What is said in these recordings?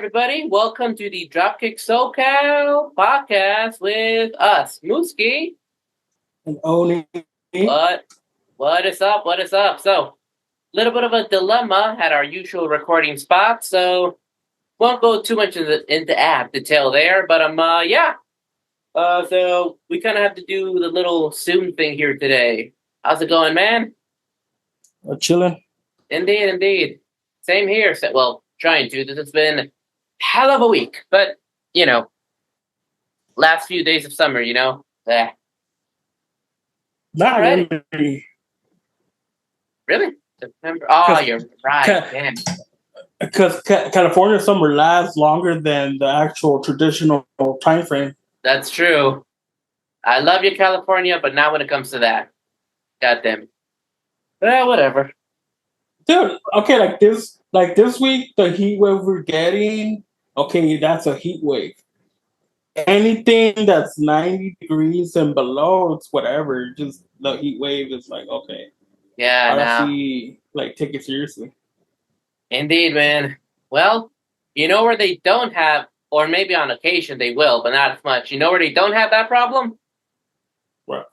everybody. Welcome to the Dropkick SoCal podcast with us, Mooski. And Oni. What is up? What is up? So, a little bit of a dilemma at our usual recording spot, so won't go too much into app detail there, but so we kind of have to do the little Zoom thing here today. How's it going, man? Chilling. Indeed. Same here. Well, trying to. This has been hell of a week, but last few days of summer, Not Alrighty. really. Really? September? Oh, you're right. Damn. Because California summer lasts longer than the actual traditional time frame. That's true. I love you, California, but not when it comes to that. God damn it. Well, whatever. Dude, okay, like this week, the heat wave we're getting, okay, that's a heat wave. Anything that's 90 degrees and below, it's whatever. Just the heat wave is like, okay. Yeah, I now. actually take it seriously. Indeed, man. Well, you know where they don't have, or maybe on occasion they will, but not as much. You know where they don't have that problem? What?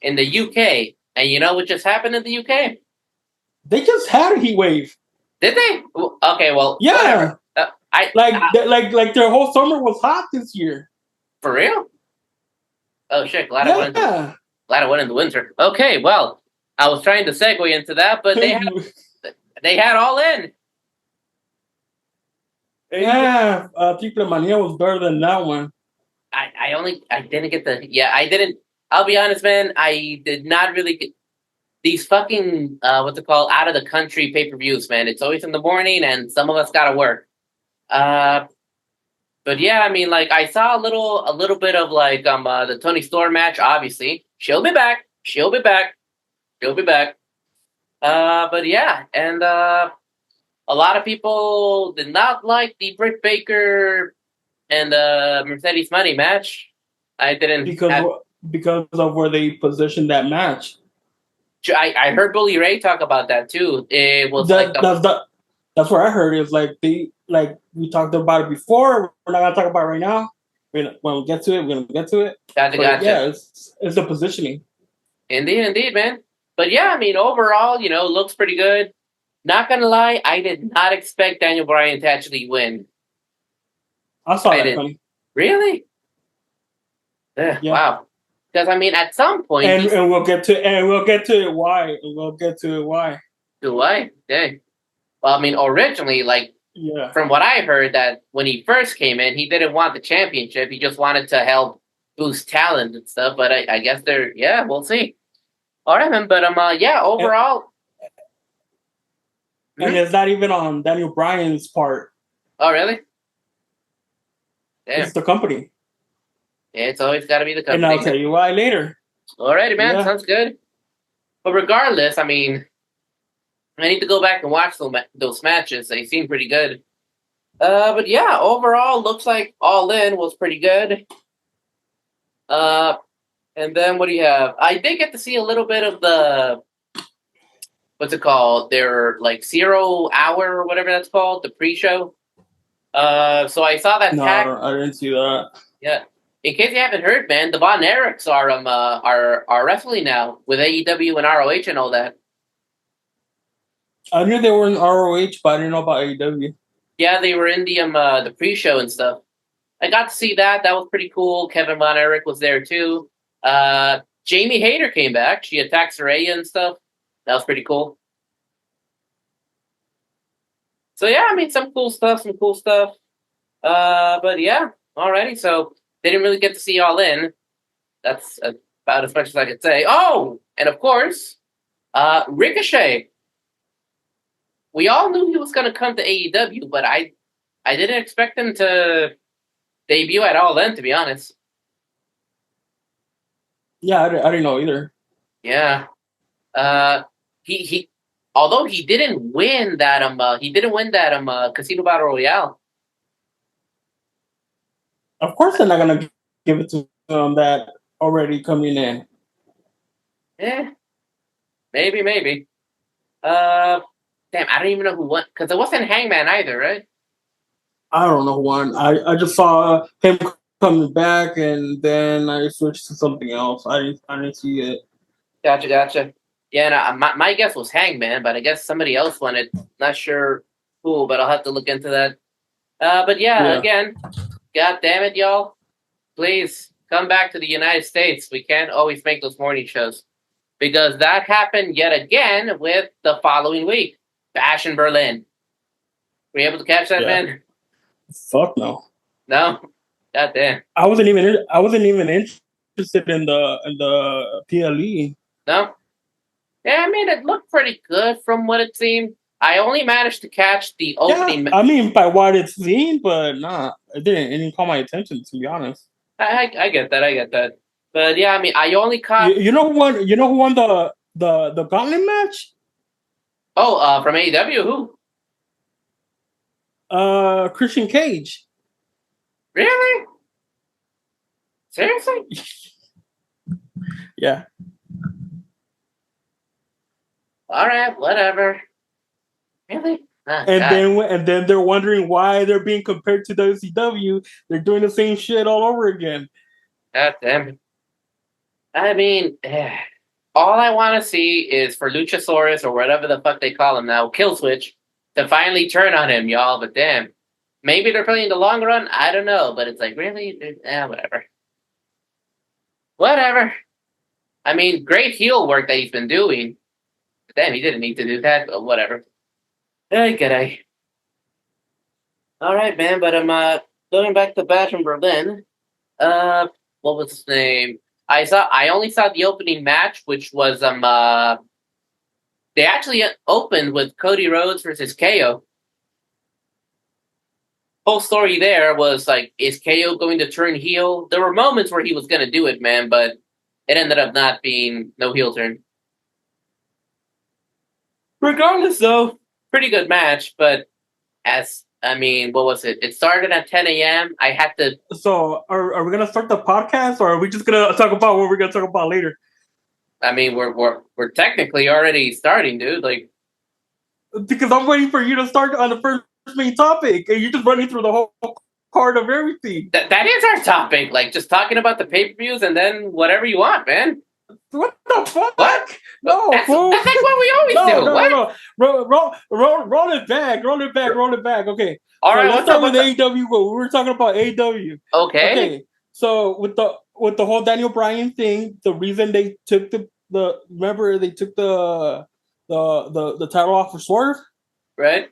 In the UK. And you know what just happened in the UK? They just had a heat wave. Did they? Okay, well, yeah. Whatever. Their whole summer was hot this year. For real? Oh shit! Glad I went in the winter. Okay, well, I was trying to segue into that, but they had all in. Yeah, Triple Mania was better than that one. I didn't get I didn't. I'll be honest, man. I did not really get these fucking what's it called, out of the country pay-per-views, man. It's always in the morning, and some of us gotta work. But yeah, I mean, like, I saw a little bit of like the Tony Storm match. Obviously, she'll be back. But yeah, and a lot of people did not like the Britt Baker and Mercedes Money match. I didn't because of where they positioned that match. I heard Bully Ray talk about that too. It was that's what I heard. Is like we talked about it before. We're not gonna talk about it right now. When we get to it, we're gonna get to it. Gotcha. Yeah, it's the positioning. Indeed, man. But yeah, I mean, overall, looks pretty good. Not gonna lie, I did not expect Daniel Bryan to actually win. I saw that coming. Really? Yeah. Wow. Because I mean, at some point, and we'll get to it. Why? Do I? Dang. Well, I mean, originally, from what I heard, that when he first came in, he didn't want the championship. He just wanted to help boost talent and stuff. But I guess we'll see. All right, man. But overall. And it's not even on Daniel Bryan's part. Oh, really? Damn. It's the company. Yeah, it's always got to be the company. And I'll tell you why later. Alrighty, man. Yeah. Sounds good. But regardless, I mean, I need to go back and watch those matches. They seem pretty good. But yeah, overall, looks like All In was pretty good. And then what do you have? I did get to see a little bit of the, what's it called? Their 0 hour or whatever that's called, the pre-show. So I saw that. No, I didn't see that. Yeah. In case you haven't heard, man, the Von Erichs are wrestling now with AEW and ROH and all that. I knew they were in ROH, but I didn't know about AEW. Yeah, they were in the pre-show and stuff. I got to see that. That was pretty cool. Kevin Von Erich was there too. Jamie Hayter came back. She attacked Saraya and stuff. That was pretty cool. So yeah, I mean, some cool stuff. But yeah, alrighty. So they didn't really get to see All In. That's about as much as I could say. Oh, and of course, Ricochet. We all knew he was going to come to AEW, but I didn't expect him to debut at All In, to be honest. Yeah, I didn't know either. Yeah. He although he didn't win that Casino Battle Royale. Of course they're not gonna give it to that already coming in. Yeah. Maybe. Damn, I don't even know who won, because it wasn't Hangman either, right? I don't know one. I just saw him coming back, and then I switched to something else. I didn't see it. Gotcha. Yeah, and my guess was Hangman, but I guess somebody else won it. Not sure who, but I'll have to look into that. But yeah, Yeah. again, God damn it, y'all. Please come back to the United States. We can't always make those morning shows. Because that happened yet again with the following week. Bash in Berlin. Were you able to catch that, Yeah. man? Fuck no. No? God damn. I wasn't even interested in the PLE. No? Yeah, I mean, it looked pretty good from what it seemed. I only managed to catch the opening. Yeah, I mean, by what it's seen, but nah, it didn't call my attention, to be honest. I get that. But yeah, I mean, I only caught. You know who won the gauntlet match? Oh, from AEW, who? Christian Cage. Really? Seriously? Yeah. All right, whatever. Really? And then they're wondering why they're being compared to WCW. They're doing the same shit all over again. God damn it. I mean, all I want to see is for Luchasaurus or whatever the fuck they call him now, Killswitch, to finally turn on him, y'all. But damn, maybe they're playing the long run. I don't know, but it's like really, whatever. Whatever. I mean, great heel work that he's been doing. But damn, he didn't need to do that. But whatever. Hey, g'day. All right, man. But I'm going back to Bash in Berlin. What was his name? I only saw the opening match, which was they actually opened with Cody Rhodes versus KO. Whole story there was like, is KO going to turn heel? There were moments where he was going to do it, man, but it ended up not being no heel turn. Regardless, though, pretty good match. But what was it? It started at 10 a.m. I had to. So, are we gonna start the podcast, or are we just gonna talk about what we're gonna talk about later? I mean, we're technically already starting, dude. Like, because I'm waiting for you to start on the first main topic, and you're just running through the whole card of everything. That is our topic. Like, just talking about the pay-per-views and then whatever you want, man. What the fuck? What? No, that's like what we always do. No. Roll it back. Okay. All right. Let's start with AEW. We were talking about AEW. Okay. So with the whole Daniel Bryan thing, the reason they took the title off for Swerve, right?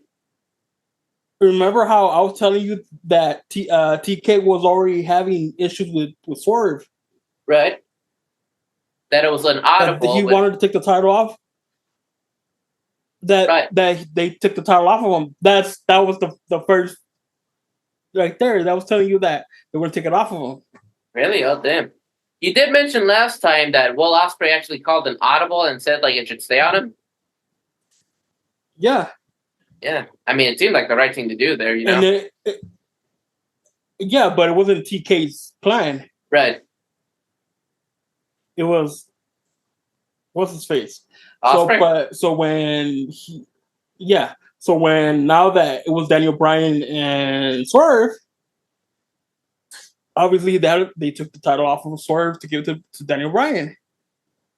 Remember how I was telling you that TK was already having issues with Swerve, right? That it was an audible. He wanted to take the title off. That they took the title off of him. That was the first right there. That was telling you that they were going to take it off of him. Really? Oh, damn. You did mention last time that Will Ospreay actually called an audible and said like it should stay on him. Yeah. Yeah. I mean, it seemed like the right thing to do there, you know. And yeah, but it wasn't TK's plan. Right. It was what's his face? Ospreay? So when now that it was Daniel Bryan and Swerve, obviously that they took the title off of Swerve to give it to Daniel Bryan.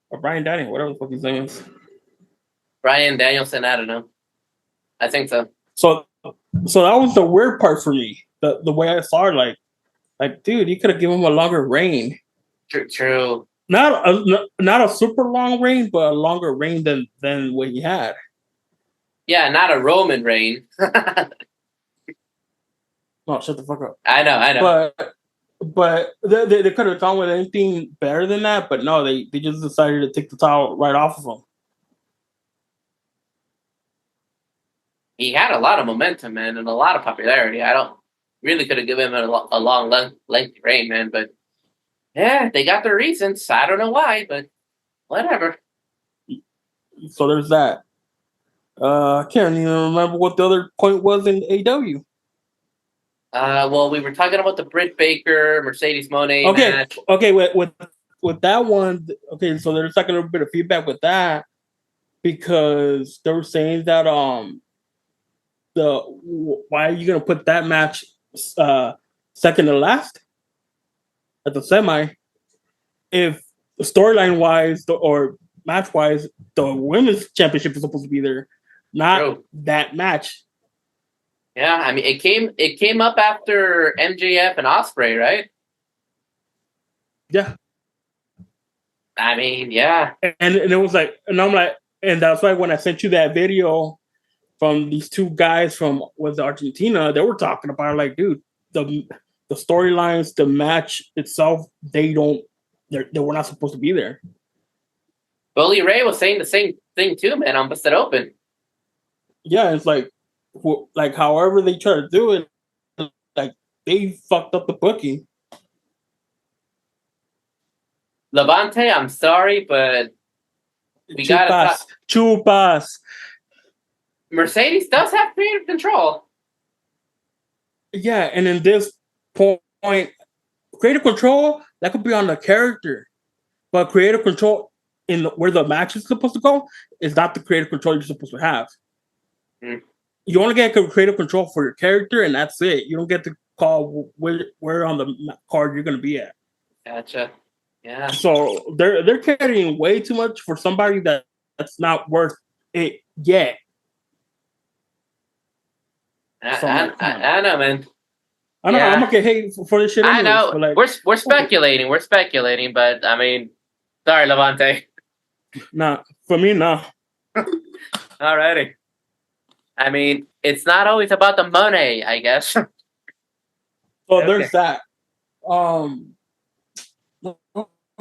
Or Bryan Daniel, whatever the fuck his name is. Bryan Danielson, I don't know. I think so. So that was the weird part for me. The way I saw it, like dude, you could have given him a longer reign. True. Not a super long reign, but a longer reign than what he had. Yeah, not a Roman reign. No, shut the fuck up. I know. But they could have gone with anything better than that, but no, they just decided to take the title right off of him. He had a lot of momentum, man, and a lot of popularity. I don't really could have given him a long, lengthy reign, man, but yeah, they got their reasons. I don't know why, but whatever. So there's that. I can't even remember what the other point was in AEW. Well, we were talking about the Britt Baker, Mercedes Moné match. Okay, with that one, okay, so there's like a little bit of feedback with that because they were saying that why are you gonna put that match second to last at the semi? If storyline wise or match wise, the women's championship is supposed to be there, not True. that match. Yeah, I mean it came up after MJF and Osprey, right? Yeah, I mean, yeah. and it was like, and I'm like, and that's why when I sent you that video from these two guys from Argentina, they were talking about like, dude, the storylines, the match itself, they were not supposed to be there. Bully Ray was saying the same thing too, man, on Busted Open. Yeah, it's like however they try to do it, like they fucked up the booking. Levante, I'm sorry, but we gotta Chupas. Mercedes does have creative control. Yeah, and in this point, creative control that could be on the character, but creative control in where the match is supposed to go is not the creative control you're supposed to have. Mm. You only get creative control for your character, and that's it. You don't get to call where on the card you're going to be at. Gotcha. Yeah. So they're carrying way too much for somebody that's not worth it yet. I know, man. I know. Yeah. I'm gonna get hate for this shit. Anyways, I know. Like, we're speculating. We're speculating, but I mean, sorry, Levante. Nah, for me, nah. Alrighty. I mean, it's not always about the money, I guess. So there's that.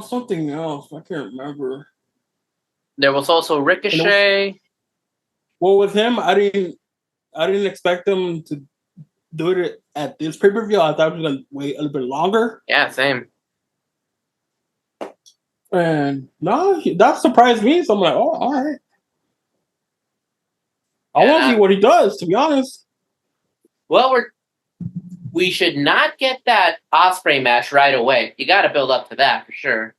Something else. I can't remember. There was also Ricochet. With him, I didn't expect them to do it at this pay-per-view. I thought it was gonna wait a little bit longer. Yeah, same. And no, that surprised me. So I'm like, oh, all right. I want to see what he does, to be honest. Well, we should not get that Osprey match right away. You got to build up to that for sure.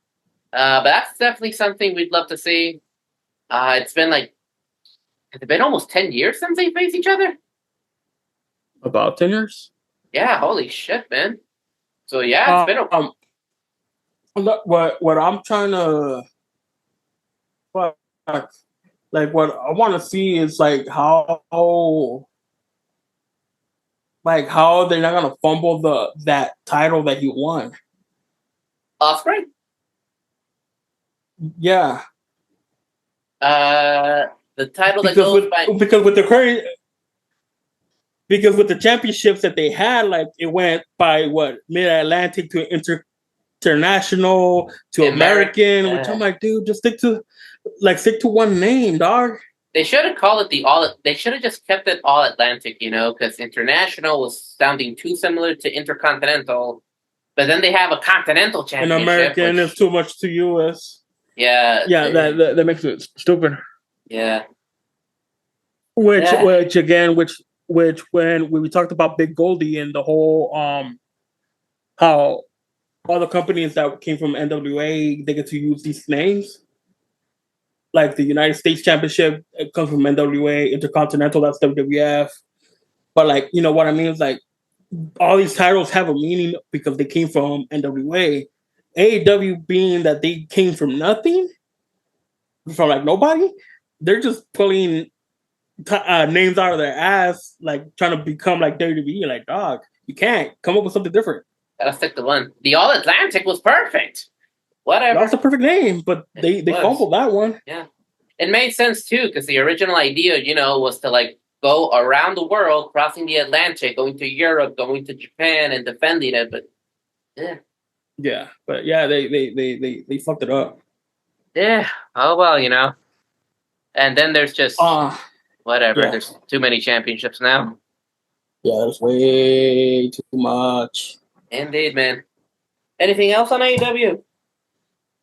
But that's definitely something we'd love to see. It's been has it been almost 10 years since they faced each other? About 10 years? Yeah, holy shit, man. So yeah, it's been what I'm trying to what I want to see is how they're not gonna fumble that title that he won. Osprey? Yeah. The title that goes because with the championships that they had, it went by Mid-Atlantic to International to American, which I'm like, dude, just stick to one name, dog. They should have called it they should have just kept it All Atlantic, because International was sounding too similar to Intercontinental. But then they have a Continental Championship. And American is too much to US. Yeah. Yeah, that makes it stupid. Yeah. Which when we talked about Big Goldie and the whole how all the companies that came from NWA, they get to use these names. Like the United States Championship, it comes from NWA, Intercontinental, that's WWF. But you know what I mean? It's all these titles have a meaning because they came from NWA. AEW being that they came from nothing, from nobody, they're just pulling names out of their ass, trying to become like WWE. Dog, you can't come up with something different. Gotta stick to one. The All Atlantic was perfect. Whatever. That's a perfect name, but they fumbled that one. Yeah, it made sense too because the original idea, was to go around the world, crossing the Atlantic, going to Europe, going to Japan, and defending it. But yeah, but yeah, they fucked it up. Yeah. Oh well, and then there's just whatever. Yeah. There's too many championships now. Yeah, there's way too much. Indeed, man. Anything else on AEW?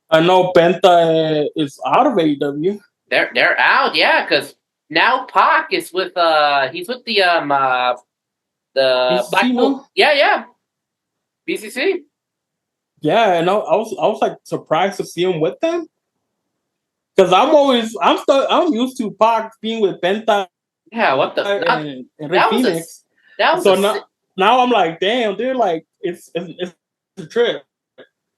I know Penta is out of AEW. They're out, yeah, because now Pac is with he's with the Blackpool. Yeah. BCC. Yeah, and I was surprised to see him with them. Because I'm used to Pac being with Penta Yeah, what the? and Ray That was a Phoenix. that was So a. now I'm like, damn, dude, like it's a trip.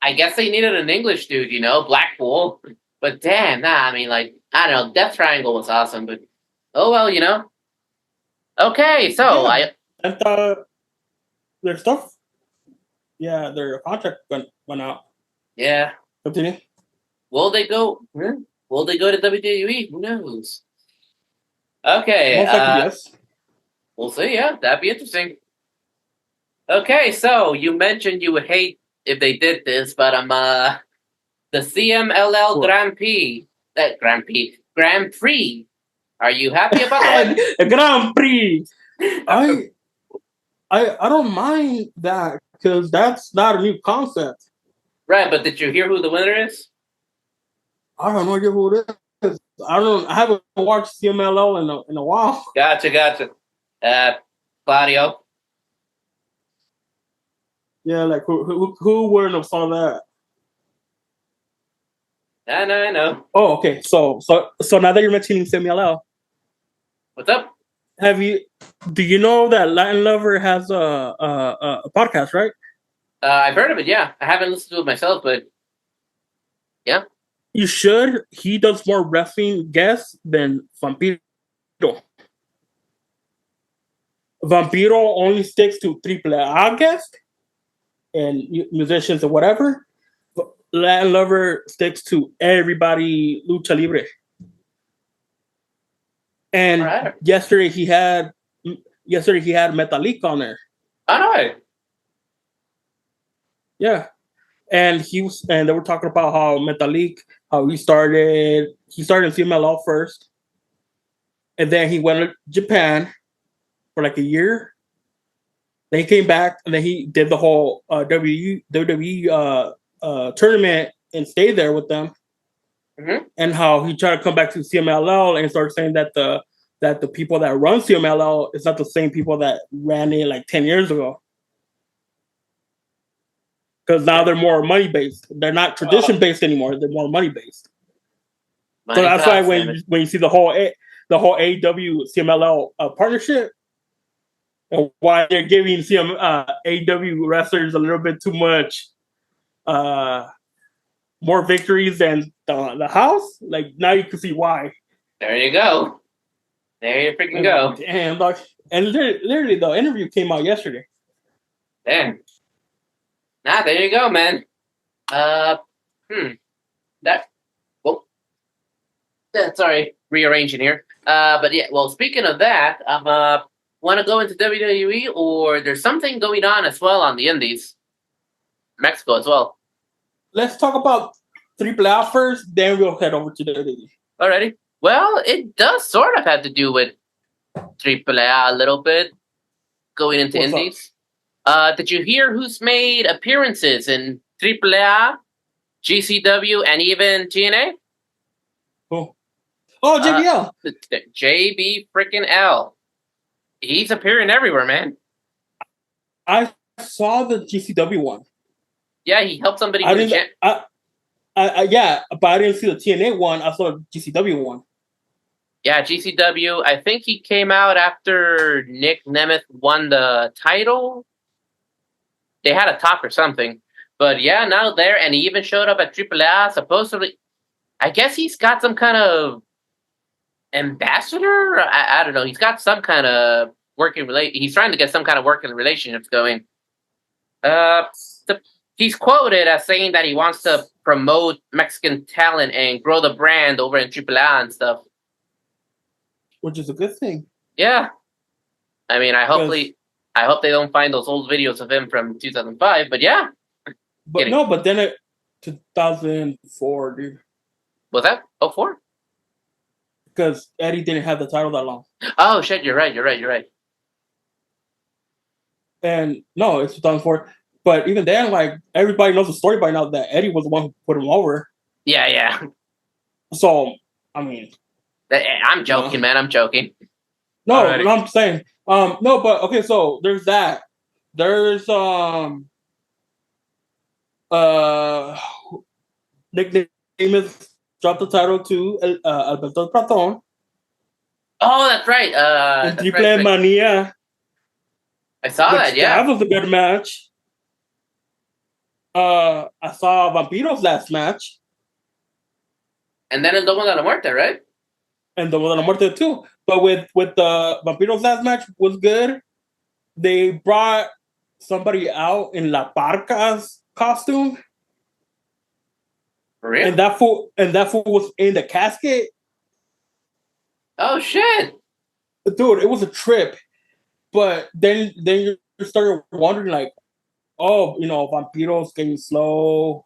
I guess they needed an English dude, Blackpool. But damn, nah. I mean, like I don't know. Death Triangle was awesome, but oh well. Okay, so Yeah, I and their stuff. Yeah, their contract went out. yeah. Continue. Will they go? Will they go to WWE? Who knows? Okay, Most likely, yes. we'll see. Yeah, that'd be interesting. Okay, so you mentioned you would hate if they did this, but the CMLL What? Grand Prix. Are you happy about the way? A Grand Prix. I don't mind that because that's not a new concept. Right, but did you hear who the winner is? I don't know who it is. I haven't watched CMLL in a while. Gotcha. Claudio. Yeah, like who wouldn't have saw that? I know. Oh, okay. So now that you're mentioning CMLL, What's up? do you know that Latin Lover has a podcast, right? I've heard of it. Yeah, I haven't listened to it myself, but yeah. You should. He does more wrestling guests than Vampiro. Vampiro only sticks to triple A guests and musicians or whatever. Latin Lover sticks to everybody lucha libre. And Right. yesterday he had Metalik on there. I know. Yeah. And they were talking about how Metalik, how he started in CMLL first. And then he went to Japan for like a year. Then he came back and then he did the whole WWE tournament and stayed there with them. Mm-hmm. And how he tried to come back to CMLL and started saying that the people that run CMLL is not the same people that ran it like 10 years ago. Because now they're more money based. They're not tradition based anymore. They're more money based. So that's why when you see the whole AEW CMLL partnership, and why they're giving AEW wrestlers a little bit too much more victories than the house, like now you can see why. There you go. There you freaking go. Damn, dog. And literally the interview came out yesterday. Damn. There you go, man. Sorry, rearranging here. But yeah, well, speaking of that, want to go into WWE, or there's something going on as well on the Indies, Mexico as well. Let's talk about AAA first, then we'll head over to WWE. Alrighty. Well, it does sort of have to do with AAA a little bit, going into What's Indies. Did you hear who's made appearances in AAA, GCW, and even TNA? Who? Oh, JBL. JB freaking L. He's appearing everywhere, man. I saw the GCW one. Yeah, he helped somebody. Yeah, but I didn't see the TNA one. I saw the GCW one. Yeah, GCW. I think he came out after Nick Nemeth won the title. They had a talk or something. But yeah, now there, and he even showed up at AAA. Supposedly, I guess he's got some kind of ambassador. I don't know. He's got some kind of He's trying to get some kind of working relationships going. He's quoted as saying that he wants to promote Mexican talent and grow the brand over in AAA and stuff. Which is a good thing. Yeah. I mean, I hope they don't find those old videos of him from 2005, but yeah. But then 2004, dude. Was that 04? Because Eddie didn't have the title that long. Oh, shit, you're right. And no, it's 2004. But even then, like, everybody knows the story by now that Eddie was the one who put him over. Yeah. So, I mean... I'm joking, man. I'm joking. No, I'm saying... no, but, okay, so there's that. There's, Nick Namath dropped the title to Alberto Patron. Oh, that's right. And That's Triple right. Mania. I saw that. Yeah, That was a good match. I saw Vampiro's last match. and then El Domo de la Muerte, right? And the one that I'm worth it too. But with the Vampiro's last match was good. They brought somebody out in La Parca's costume, For real? and that fool was in the casket. Oh shit! Dude, it was a trip. But then you started wondering like, oh, Vampiro's getting slow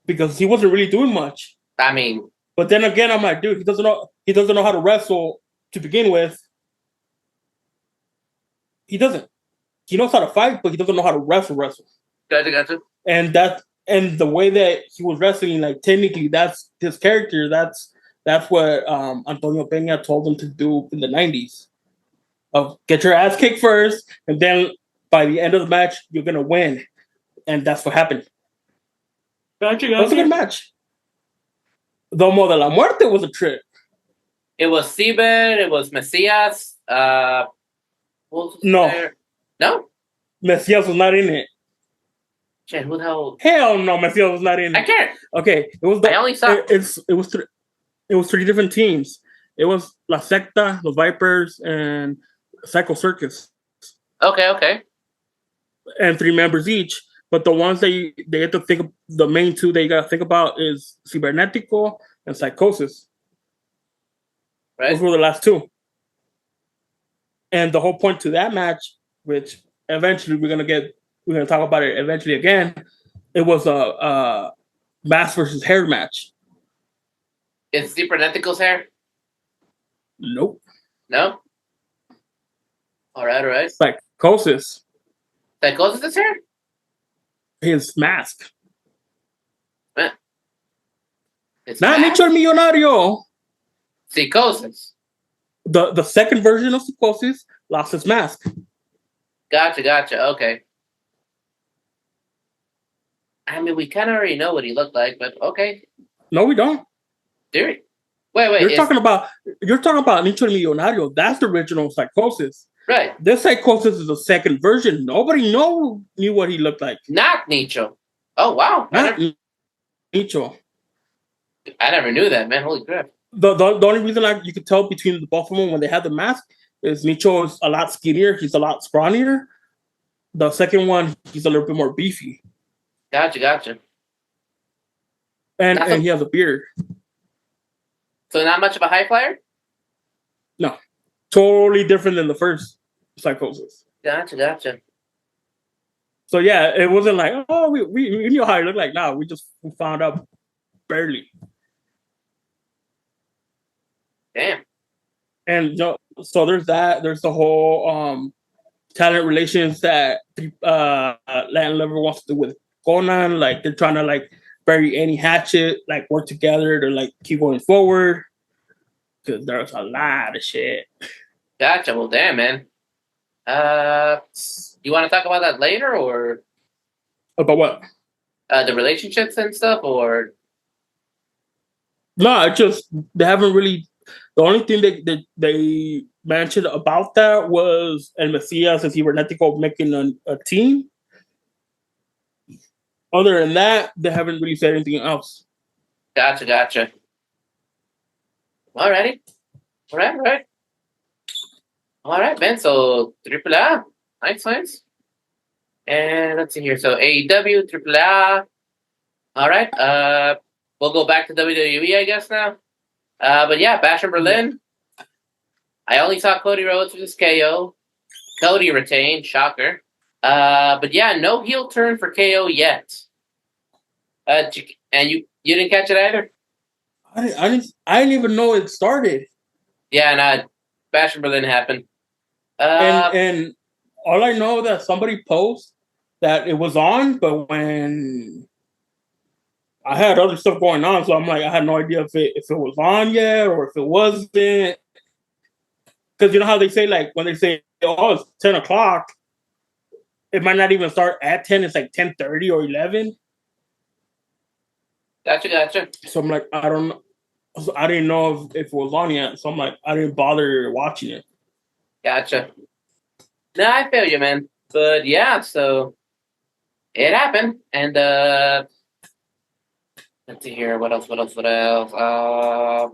because he wasn't really doing much. I mean, But then again, I'm like, dude, he doesn't know how to wrestle to begin with. He doesn't. He knows how to fight, but he doesn't know how to wrestle. gotcha. And the way that he was wrestling, like technically, that's his character. That's what Antonio Peña told him to do in the '90s. Of get your ass kicked first, and then by the end of the match, you're gonna win, and that's what happened. Gotcha. It was a good match. Domo de la Muerte was a trip. It was Seabed. It was Messias. No. There? No. Messias was not in it. Shit, who the hell? Hell no, Messias was not in it. I can't. Okay, it was. I only saw. It was three different teams. It was La Secta, the Vipers, and Psycho Circus. Okay. And 3 members each. But the ones they have to think of, the main two they got to think about is Cibernetico and Psychosis. Right. Those were the last 2. And the whole point to that match, which eventually we're gonna talk about it eventually again, it was a mask versus hair match. Is Cibernetico's hair? Nope. No. All right. Psychosis. Psychosis' hair? His mask. Man. It's Not Nicho el Millonario. Psychosis. The second version of Psychosis lost his mask. Gotcha. Okay. I mean, we kind of already know what he looked like, but okay. No, we don't. Do we? Wait. You're talking about Nicho el Millonario. That's the original Psychosis. Right. This Psychosis is the second version. Nobody knew what he looked like. Not Nicho. Oh wow. Not Nicho. I never knew that, man. Holy crap. The only reason you could tell between the both of them when they had the mask is Nicho is a lot skinnier. He's a lot scrawnier. The second one, he's a little bit more beefy. Gotcha. And he has a beard. So not much of a high flyer? No. Totally different than the first Psychosis. Gotcha. So yeah, it wasn't like, oh, we knew how he looked like. No, we found out barely. Damn. And so there's that. There's the whole talent relations that Latin Lover wants to do with Conan. Like they're trying to like bury any hatchet, like work together to like keep going forward. Because there's a lot of shit. Gotcha. Well, damn, man. You want to talk about that later, or about what? The relationships and stuff, or no? They haven't really. The only thing they mentioned about that was El Messias and Cibernetico making a team. Other than that, they haven't really said anything else. Gotcha. Alrighty. All right, man. So AAA, nice. And let's see here. So AEW, AAA. All right. We'll go back to WWE, I guess now. But yeah, Bash in Berlin. I only saw Cody Rhodes versus KO. Cody retained, shocker. But yeah, no heel turn for KO yet. And you didn't catch it either? I didn't even know it started. Yeah, and Bash in Berlin happened. And all I know that somebody posted that it was on, but when I had other stuff going on, so I'm like, I had no idea if it was on yet or if it wasn't. Because you know how they say, like, when they say, oh, it's 10 o'clock, it might not even start at 10. It's like 10:30 or 11. Gotcha. So I'm like, I don't know. So I didn't know if it was on yet. So I'm like, I didn't bother watching it. Gotcha. No, I feel you, man. But yeah, so it happened, and let's see here. What else? What else? What else?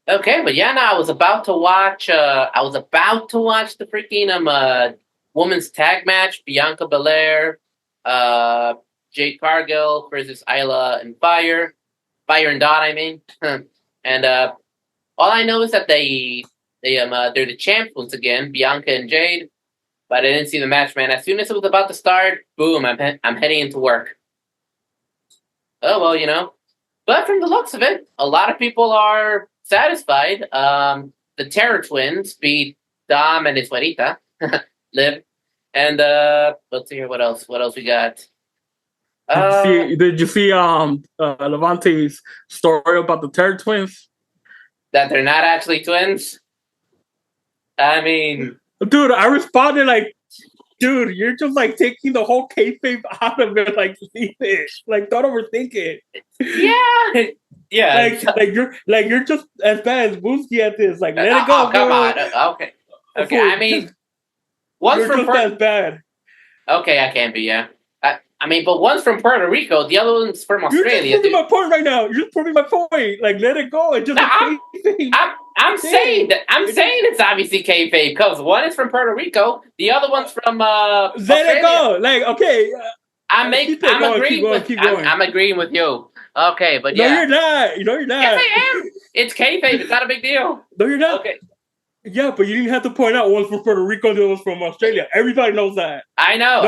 Okay, but yeah, no, I was about to watch. I was about to watch the freaking women's tag match: Bianca Belair, uh, Jade Cargill versus Isla and Fire and Dot. I mean, and all I know is that they're the champs once again, Bianca and Jade. But I didn't see the match, man. As soon as it was about to start, boom! I'm heading into work. Oh well, you know. But from the looks of it, a lot of people are satisfied. The Terror Twins beat Dom and his Juanita, Liv, and let's see here. What else? What else we got? Did you see Levante's story about the Terror Twins? That they're not actually twins. I mean, dude, I responded like, dude, you're just like taking the whole kayfabe out of it. Like, leave it. Like, don't overthink it. Yeah, yeah. Like you're just as bad as Booski at this. Like, let it Oh, go. come on. Okay. I mean, one's from just as bad. Okay, I can't be. Yeah. I mean, but one's from Puerto Rico, the other one's from Australia. You're just proving my point right now. You're just proving my point. Like, let it go. It's just I'm saying that it's obviously kayfabe because one is from Puerto Rico, the other one's from let Australia. it go. Like, okay. I'm agreeing with you. Okay, but yeah. No, you're not. You're not. Yes, I am. It's kayfabe. It's not a big deal. No, you're not. Okay. Yeah, but you didn't have to point out one's from Puerto Rico, the other's from Australia. Everybody knows that. I know.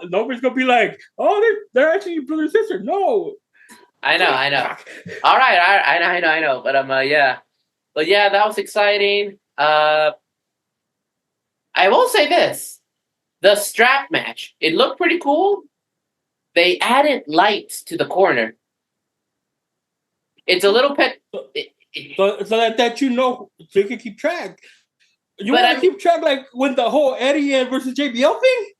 Nobody's gonna be like, oh, they're actually brother and sister. No. I know. All right. I know. But yeah. But yeah, that was exciting. I will say this: the strap match. It looked pretty cool. They added lights to the corner. It's a little pet. So that so you can keep track. You want to keep track like with the whole Eddie and versus JBL thing?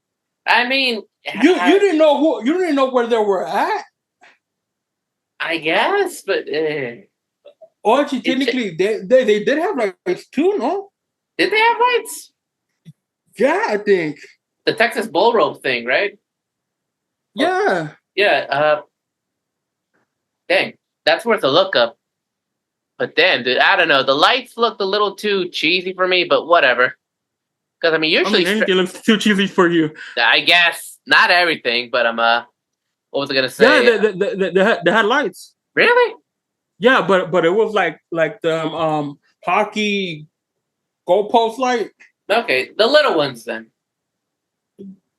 I mean, you didn't know you didn't know where they were at. I guess, but or actually, technically, they did have lights too, no? Did they have lights? Yeah, I think the Texas bull rope thing, right? Yeah, yeah. Dang, that's worth a look up. But then, dude, I don't know. The lights looked a little too cheesy for me, but whatever. Because I mean, usually anything looks too cheesy for you. I guess not everything, but what was I gonna say? Yeah, they had lights. Really? Yeah, but it was like the hockey goalpost light. Okay, the little ones then.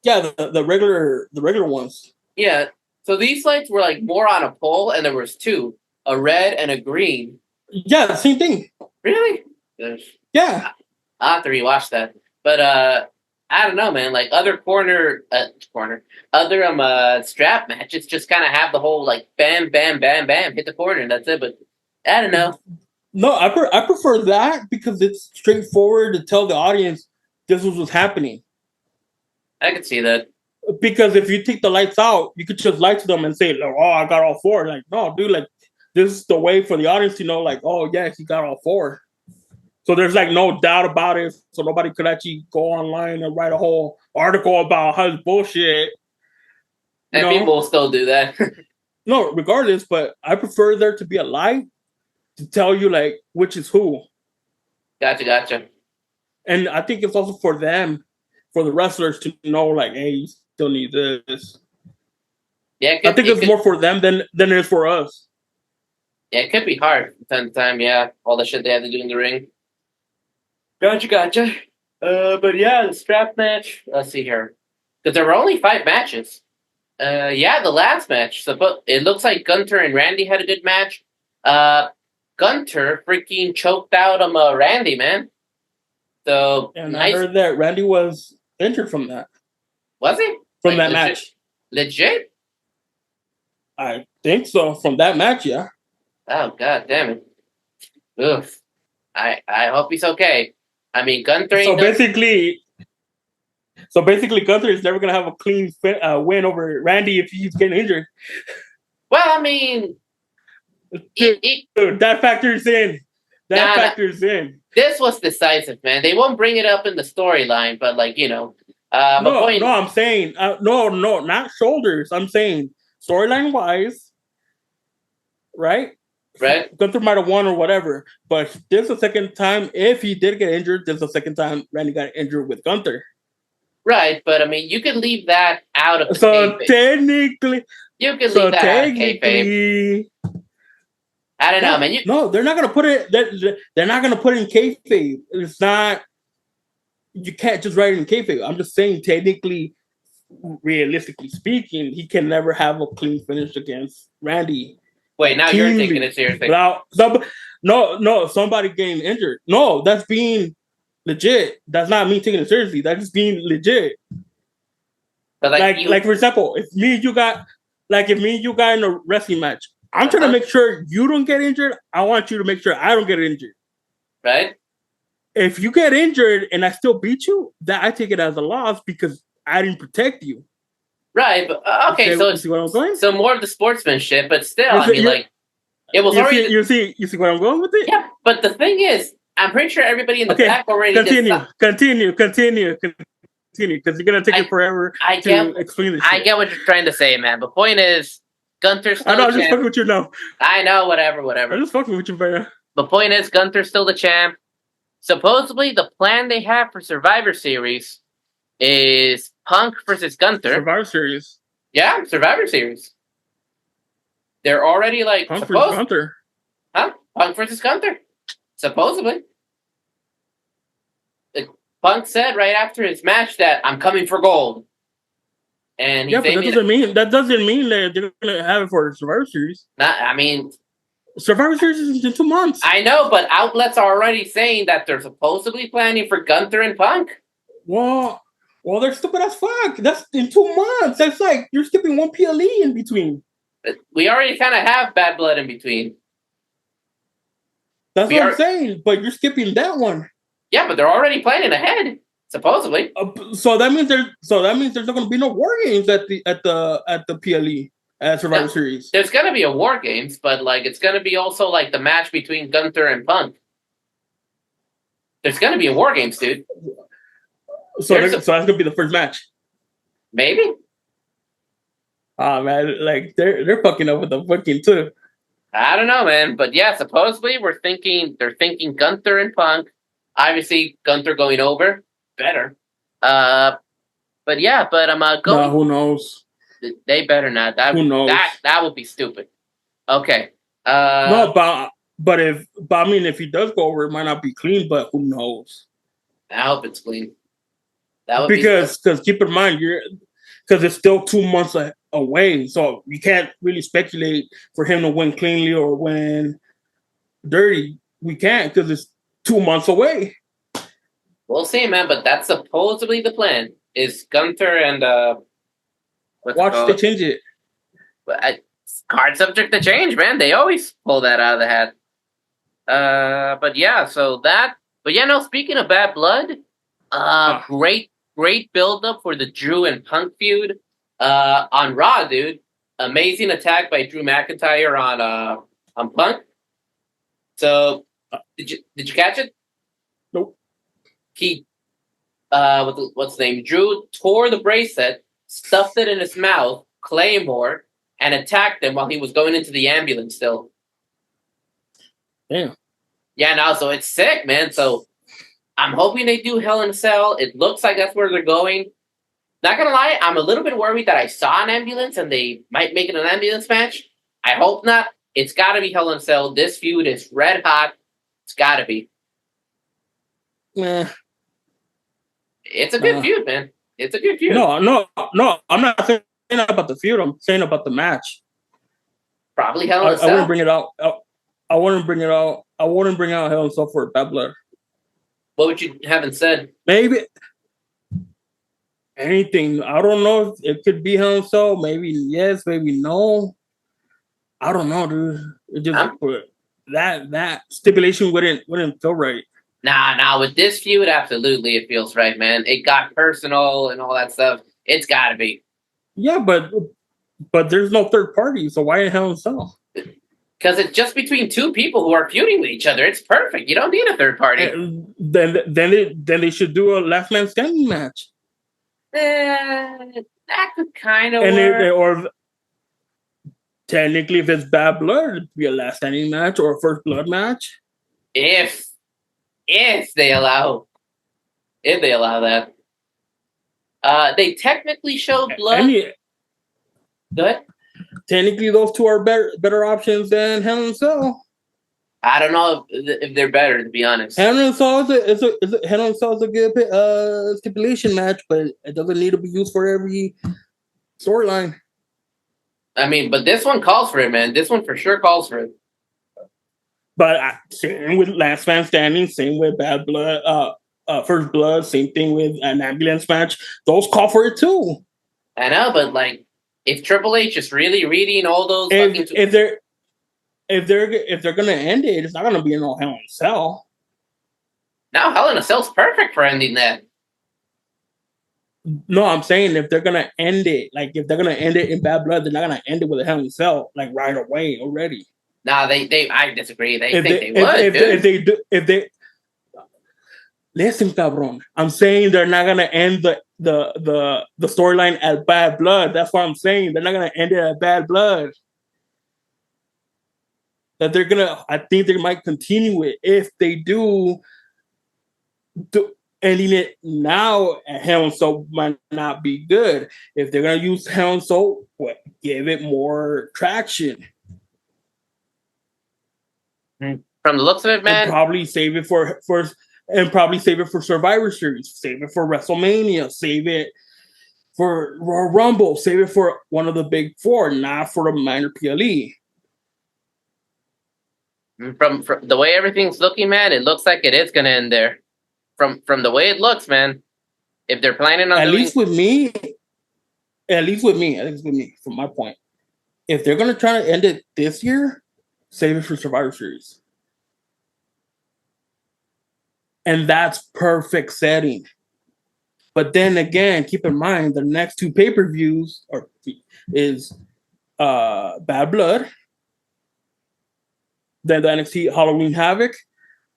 Yeah, the regular ones. Yeah. So these lights were like more on a pole, and there was two, a red and a green. Yeah, the same thing. Really? Yeah. I'll have to rewatch that. But I don't know, man. Like other strap matches just kind of have the whole like bam, bam, bam, bam, hit the corner, and that's it. But I don't know. No, I prefer that because it's straightforward to tell the audience this was what's happening. I could see that. Because if you take the lights out, you could just lie to them and say, like, "Oh, I got all four." Like, no, dude, like this is the way for the audience to know, like, "Oh, yeah, he got all four." So there's like no doubt about it. So nobody could actually go online and write a whole article about how it's bullshit. And people will still do that. No, regardless, but I prefer there to be a light to tell you like which is who. Gotcha. And I think it's also for them, for the wrestlers to know, like, hey, you still need this. Yeah, I think it's more for them than it is for us. Yeah, it could be hard from time to time. Yeah, all the shit they have to do in the ring. Gotcha. But yeah, the strap match. Let's see here, because there were only 5 matches. Yeah, the last match. So, but it looks like Gunter and Randy had a good match. Gunter freaking choked out Randy, man. So and nice. I heard that Randy was injured from that. Was he? From that match? Legit? I think so. From that match, yeah. Oh god damn it! Oof. I hope he's okay. I mean, Gunther. So basically, Gunther is never gonna have a clean win over Randy if he's getting injured. Well, I mean, Dude, that factors in. That Nah, factors in. this was decisive, man. They won't bring it up in the storyline, but like No, point, I'm saying no, not shoulders. I'm saying storyline wise, right? right? Gunther might have won or whatever, but this is the second time. If he did get injured, this is the second time Randy got injured with Gunther. Right, but I mean, you can leave that out of the So kayfabe. technically, You can leave that out of kayfabe. I don't know, man. No, they're not gonna put it. They're not gonna put it in kayfabe. It's not. You can't just write it in kayfabe. I'm just saying, technically, realistically speaking, he can never have a clean finish against Randy. Wait, now you're taking it seriously. No, somebody getting injured. No, that's being legit. That's not me taking it seriously. That's just being legit. But like for example, if me and you got in a wrestling match, I'm trying to make sure you don't get injured. I want you to make sure I don't get injured. Right? If you get injured and I still beat you, that I take it as a loss because I didn't protect you. Right, but okay, so see what I'm going? So more of the sportsmanship, but still, I mean, like it was already. You see where I'm going with it? Yeah, but the thing is, I'm pretty sure everybody in the back already. Continue, because you're gonna take it forever to explain this. I get what you're trying to say, man. The point is, Gunther's still I know, I'm just fucking with you now. I know, whatever. I'm just fucking with you, man. The point is, Gunther's still the champ. Supposedly, the plan they have for Survivor Series is Punk versus Gunther. Survivor Series. Yeah, Survivor Series. They're already like Punk versus Gunther. Huh? Punk versus Gunther. Supposedly. Punk said right after his match that I'm coming for gold. And but that doesn't mean that they're gonna have it for Survivor Series. Survivor Series is in 2 months. I know, but outlets are already saying that they're supposedly planning for Gunther and Punk. Well, they're stupid as fuck. That's in 2 months. That's like you're skipping one PLE in between. We already kind of have Bad Blood in between. That's what I'm saying, but you're skipping that one. Yeah, but they're already planning ahead, supposedly. So that means there's not going to be no war games at the PLE at Survivor Series. There's going to be a war games, but like it's going to be also like the match between Gunther and Punk. There's going to be a war games, dude. So that's going to be the first match. Maybe. Oh man, like they're fucking up with the booking too. I don't know, man, but yeah, supposedly they're thinking Gunther and Punk. Obviously, Gunther going over better. But I'm going. No, who knows? They better not. Who knows? That would be stupid. Okay. No, but if he does go over, it might not be clean. But who knows? I hope it's clean. That would because keep in mind because it's still 2 months away, so you can't really speculate for him to win cleanly or win dirty. We can't because it's 2 months away. We'll see, man. But that's supposedly the plan. Is Gunther and watch they change it. But card subject to change, man. They always pull that out of the hat. But yeah, no. Speaking of Bad Blood, great build up for the Drew and Punk feud. On Raw, dude. Amazing attack by Drew McIntyre on Punk. So did you catch it? Nope. He what's his name? Drew tore the bracelet, stuffed it in his mouth, Claymore, and attacked him while he was going into the ambulance still. Damn. Yeah, no, so it's sick, man. So I'm hoping they do Hell in a Cell. It looks like that's where they're going. Not gonna lie, I'm a little bit worried that I saw an ambulance and they might make it an ambulance match. I hope not. It's gotta be Hell in a Cell. This feud is red hot. It's gotta be. Yeah. It's a good feud, man. It's a good feud. No. I'm not saying about the feud. I'm saying about the match. Probably Hell in a Cell. I wouldn't bring it out. I wouldn't bring it out. I wouldn't bring out Hell in a Cell for Bad Blood. What would you haven't said? Maybe anything. I don't know. It could be Hell in a Cell. Maybe yes. Maybe no. I don't know, dude. It just that stipulation wouldn't feel right. Nah. With this feud, absolutely, it feels right, man. It got personal and all that stuff. It's got to be. Yeah, but there's no third party, so why in Hell in a Cell? Because it's just between two people who are feuding with each other. It's perfect. You don't need a third party. Then they should do a last man standing match. That could kind of And work. or technically, if it's bad blood, it'd be a last standing match or a first blood match. If they allow that. They technically showed blood. Good. Technically, those two are better options than Hell in a Cell. I don't know if they're better, to be honest. Hell in a Cell is a good stipulation match, but it doesn't need to be used for every storyline. I mean, but this one calls for it, man. This one for sure calls for it. But same with Last Man Standing, same with Bad Blood, First Blood, same thing with an ambulance match. Those call for it too. I know, but like, if Triple H is really reading all those, if they're gonna end it, it's not gonna be no Hell in a Cell. Now Hell in a Cell's perfect for ending that. No, I'm saying if they're gonna end it, like if they're gonna end it in Bad Blood, they're not gonna end it with a Hell in a Cell like right away already. Nah, I disagree. If they listen, cabron. I'm saying they're not gonna end the storyline at Bad Blood. That's what I'm saying. They're not gonna end it at Bad Blood. That they're gonna. I think they might continue it. If they do ending it now at Hell in a Cell might not be good. If they're gonna use Hell in a Cell, give it more traction. From the looks of it, man, and probably save it for Survivor Series, save it for WrestleMania, save it for Royal Rumble, save it for one of the big four, not for a minor PLE. From the way everything's looking, man, it looks like it is going to end there. From the way it looks, man, if they're planning on at least with me, from my point, if they're going to try to end it this year, save it for Survivor Series. And that's perfect setting. But then again, keep in mind the next two pay-per-views is Bad Blood, then the NXT Halloween Havoc,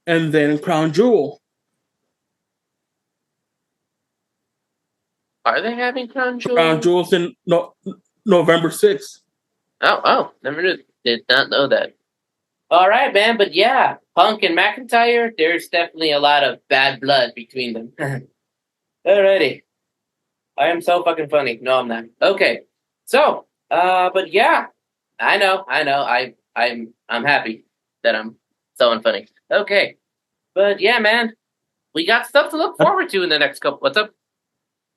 and then Crown Jewel. Are they having Crown Jewel? Crown Jewel's in November 6th. Oh, did not know that. All right, man, but yeah, Punk and McIntyre, there's definitely a lot of bad blood between them. Alrighty. I am so fucking funny. No, I'm not. Okay. So, but yeah, I know. I'm happy that I'm so unfunny. Okay. But yeah, man, we got stuff to look forward to in the next couple. What's up?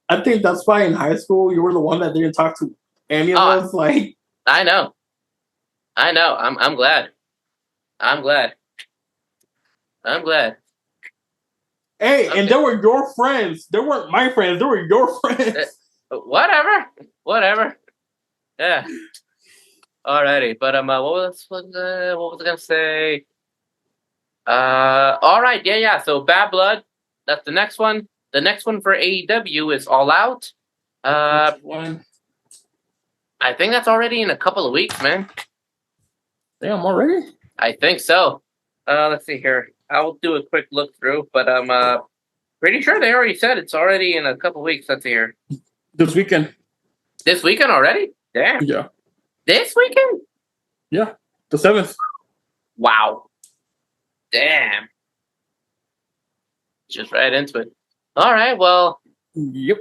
I think that's why in high school you were the one that didn't talk to any of us. Like, I know. I'm glad. Hey, okay. And they were your friends. They weren't my friends. They were your friends. Whatever. Yeah. Alrighty, but what was I gonna say? All right, yeah. So Bad Blood. That's the next one. The next one for AEW is All Out. One. I think that's already in a couple of weeks, man. Damn, already? I think so. Let's see here. I'll do a quick look through, but I'm pretty sure they already said it's already in a couple of weeks. Let's see here. This weekend. This weekend already? Damn. Yeah. This weekend? Yeah. The 7th. Wow. Damn. Just right into it. All right, well. Yep.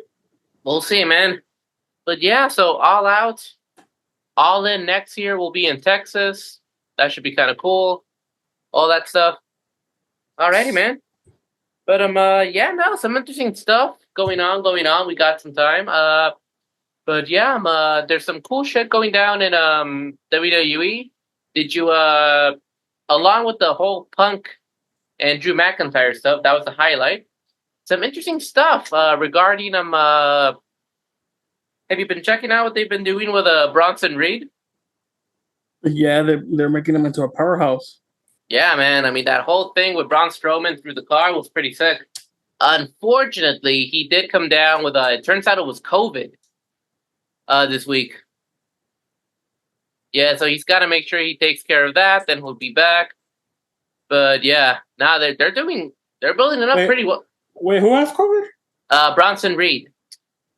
We'll see, man. But yeah, so All Out. All In next year will be in Texas. That should be kind of cool. All that stuff. Alrighty, man. But some interesting stuff going on. We got some time. But yeah, there's some cool shit going down in WWE. Did you along with the whole Punk and Drew McIntyre stuff, that was the highlight. Some interesting stuff regarding have you been checking out what they've been doing with Bronson Reed? Yeah, they're making him into a powerhouse. Yeah, man. I mean, that whole thing with Braun Strowman through the car was pretty sick. Unfortunately, he did come down with it turns out it was COVID this week. Yeah, so he's got to make sure he takes care of that. Then he'll be back. But yeah, now they're building it up Wait, pretty well. wait, who has COVID? Bronson Reed.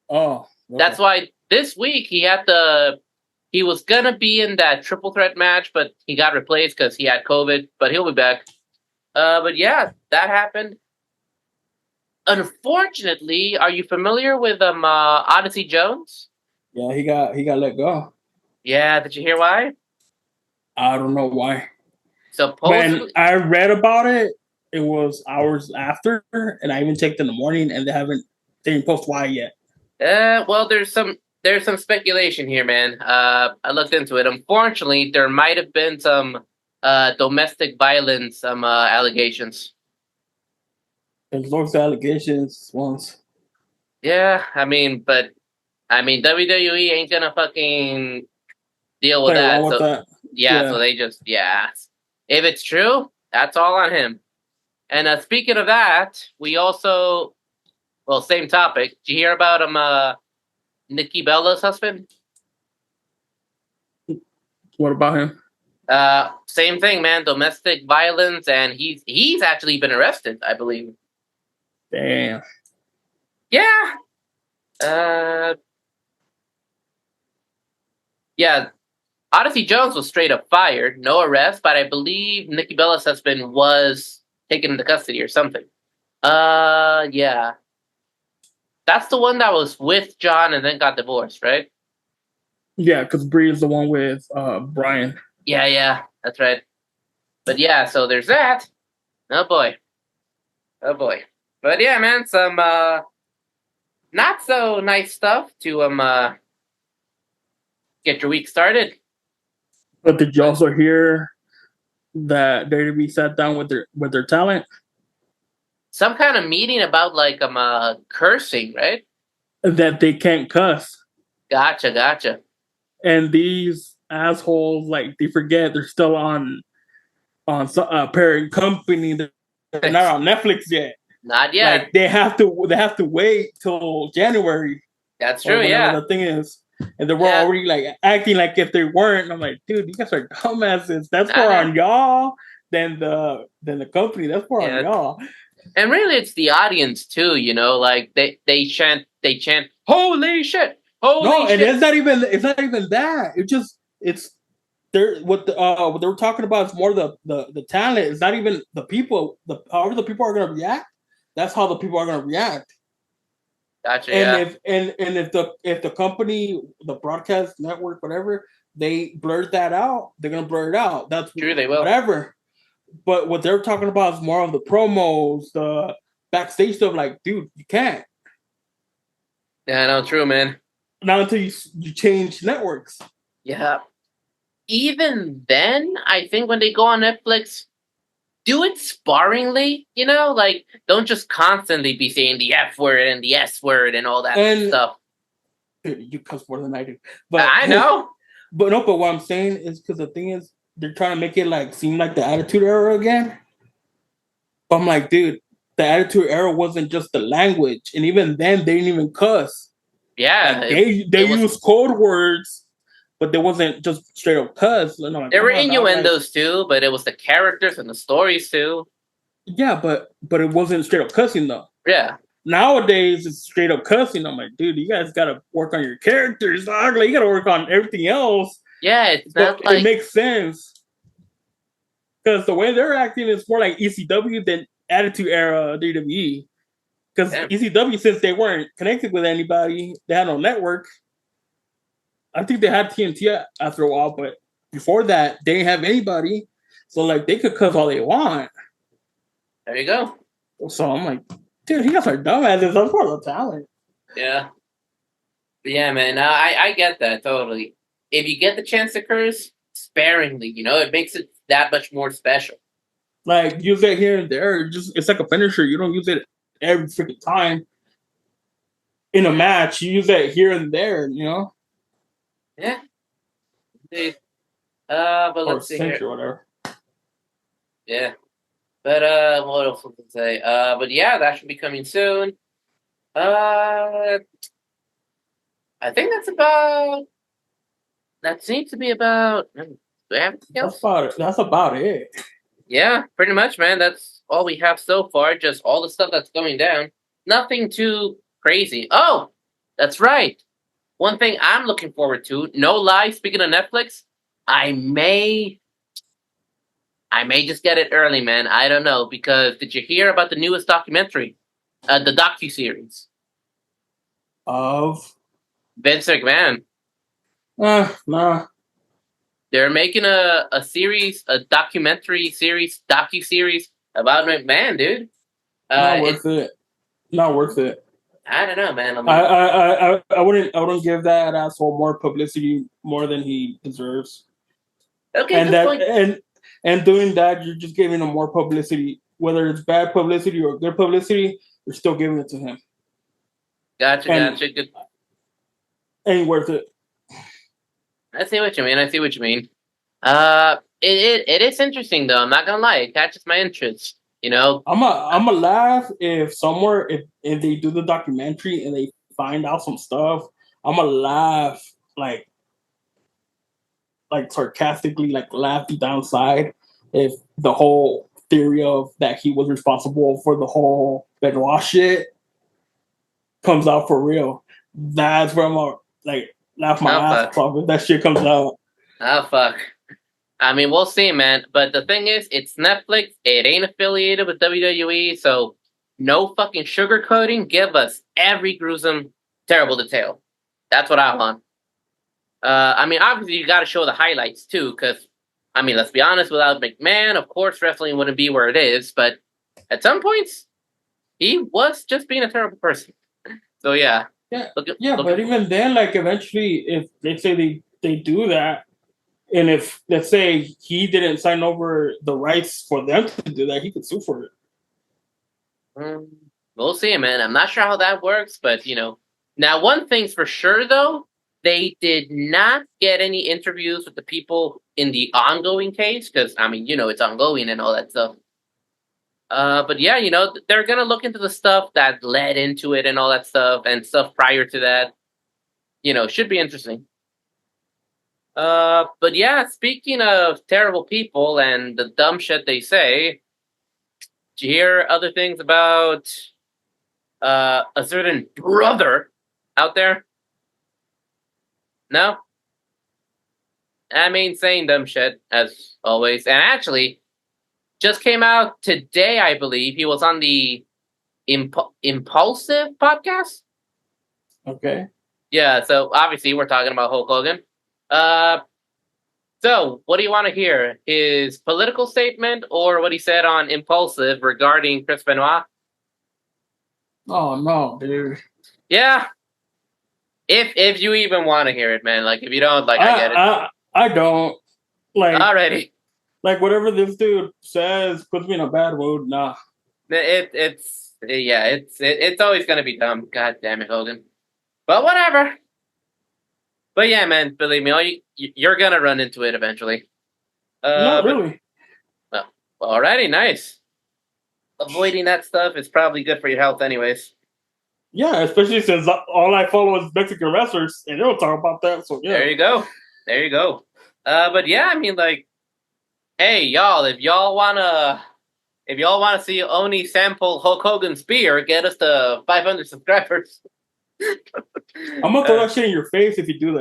Oh, That's okay. why this week he was gonna be in that triple threat match, but he got replaced because he had COVID. But he'll be back. But yeah, that happened. Unfortunately, are you familiar with Odyssey Jones? Yeah, he got let go. Yeah, did you hear why? I don't know why. When Supposedly, I read about it, it was hours after, and I even checked in the morning, and they didn't post why yet. well, there's some speculation here, man. I looked into it. Unfortunately, there might have been some domestic violence, some allegations. There's those allegations once. Yeah, I mean WWE ain't gonna fucking deal with Play that. around with So that. yeah, so Yeah. they just if it's true, that's all on him. And speaking of that, we also same topic. Did you hear about Nikki Bella's husband? What about him? Same thing, man. Domestic violence, and he's actually been arrested, I believe. Damn. Yeah. Uh, yeah. Odyssey Jones was straight up fired, no arrest, but I believe Nikki Bella's husband was taken into custody or something. Yeah. That's the one that was with John and then got divorced, right? Yeah, because Bree is the one with Brian. Yeah, that's right. But yeah, so there's that. Oh boy. Oh boy. But yeah, man, some not so nice stuff to get your week started. But did you But also hear that WWE sat down with their talent some kind of meeting about like cursing, right? that they can't cuss, Gotcha. and these assholes like they forget they're still on parent company. They're not on Netflix yet. Not yet. Like they have to wait till January That's or true, whenever yeah. the thing is. And they were Yeah. already like acting like if they weren't. I'm like, dude, you guys are dumbasses. That's I more know. on y'all than the company. That's more on Yeah. y'all. And really it's the audience too, you know, like they chant, holy shit, No, holy and shit. it's not even that. It's they're what they were talking about is more the talent. It's not even the people. However the people are gonna react, that's how the people are gonna react. Gotcha, And yeah. if the company, the broadcast network, whatever, they blurt that out, they're gonna blur it out. That's True, they will. whatever. But what they're talking about is more of the promos, the backstage stuff. Like, dude, you can't. Yeah, no, true, man. Not until you change networks. Yeah. Even then, I think when they go on Netflix, do it sparingly, you know, like don't just constantly be saying the F word and the S word and all that And stuff. you cuss more than I do. But I know. but no, but what I'm saying is because the thing is they're trying to make it like seem like the Attitude Era again. But I'm like, dude, the Attitude Era wasn't just the language, and even then they didn't even cuss. Yeah, Like they it was. use code words, but they wasn't just straight up cuss. And I'm like, There come were on, dog. Like, innuendos too, but it was the characters and the stories too. yeah, but it wasn't straight up cussing though. Yeah, Nowadays it's straight up cussing. I'm like, dude, you guys gotta work on your characters, dog. Like, you gotta work on everything else. yeah. It's But not it like makes sense because the way they're acting is more like ECW than Attitude Era WWE. Because damn. ECW, since they weren't connected with anybody, they had no network. I think they had TNT after a while, but before that, they didn't have anybody. So like they could cuss all they want. There you go. So I'm like, dude, you guys are dumbasses. That's part of the talent. Yeah, but yeah, man. I get that totally. If you get the chance to curse, sparingly, you know, it makes it that much more special. Like use it here and there. Just it's like a finisher. You don't use it every freaking time in a match. You use it here and there, Yeah. Indeed. But or a let's see cinch here. or whatever. Yeah. But what else was I say? But yeah, that should be coming soon. I think that's about that seems to be about. Do I have anything That's else? about it. That's about it. Yeah, pretty much, man. That's all we have so far. Just all the stuff that's going down. Nothing too crazy. Oh, that's right. One thing I'm looking forward to. No lie. Speaking of Netflix, I may, I may just get it early, man. I don't know because did you hear about the newest documentary, the docu series? Of Vince McMahon. nah, They're making a series, a documentary series, docu series about McMahon, dude. not It worth it. Not worth it. I don't know, man. I I, mean, I, I wouldn't give that asshole more publicity more than he deserves. okay, And good that point. and doing that, you're just giving him more publicity. Whether it's bad publicity or good publicity, you're still giving it to him. Gotcha, And gotcha. Good. ain't worth it. I see what you mean. I see what you mean. It is interesting though. I'm not gonna lie. It catches my interest. You know. I'm a laugh if somewhere if they do the documentary and they find out some stuff. I'm a laugh like sarcastically, like laugh deep downside if the whole theory of that he was responsible for the whole Benoit shit comes out for real. That's where I'm gonna like laugh my Oh ass fuck. off if that shit comes out. Oh fuck. I mean, we'll see, man. But the thing is, it's Netflix. It ain't affiliated with WWE, so no fucking sugarcoating. Give us every gruesome, terrible detail. That's what I want. I mean, obviously, you got to show the highlights too, because I mean, let's be honest. Without McMahon, of course, wrestling wouldn't be where it is. But at some points, he was just being a terrible person. So yeah, Yeah, looking yeah, but looking for. even then, like eventually, if they say they do that, and if let's say he didn't sign over the rights for them to do that, he could sue for it. Um, we'll see, man. I'm not sure how that works, but you know. Now, one thing's for sure, though, they did not get any interviews with the people in the ongoing case because I mean, you know, it's ongoing and all that stuff. But yeah, you know, they're gonna look into the stuff that led into it and all that stuff and stuff prior to that. You know, should be interesting. But yeah, speaking of terrible people and the dumb shit they say, did you hear other things about a certain brother out there? No? I mean, saying dumb shit, as always. And actually, just came out today, I believe. He was on the Impulsive podcast. Okay. Yeah, so obviously we're talking about Hulk Hogan. Uh, so what do you want to hear? His political statement or what he said on Impulsive regarding Chris Benoit? Oh no, dude. Yeah, if you even want to hear it, man. Like if you don't, like I get it. I don't like Alrighty, like whatever this dude says puts me in a bad mood. Nah. it's yeah, it's always gonna be dumb. God damn it, Hogan. But whatever. But yeah, man, believe me, you're gonna run into it eventually. Not But really. well, alrighty, nice. Avoiding that stuff is probably good for your health, anyways. Yeah, especially since all I follow is Mexican wrestlers, and they don't talk about that. So yeah. There you go. There you go. But yeah, I mean, like, hey, y'all, if y'all wanna see Oni sample Hulk Hogan's beer, get us to 500 subscribers. I'm gonna throw that shit in your face if you do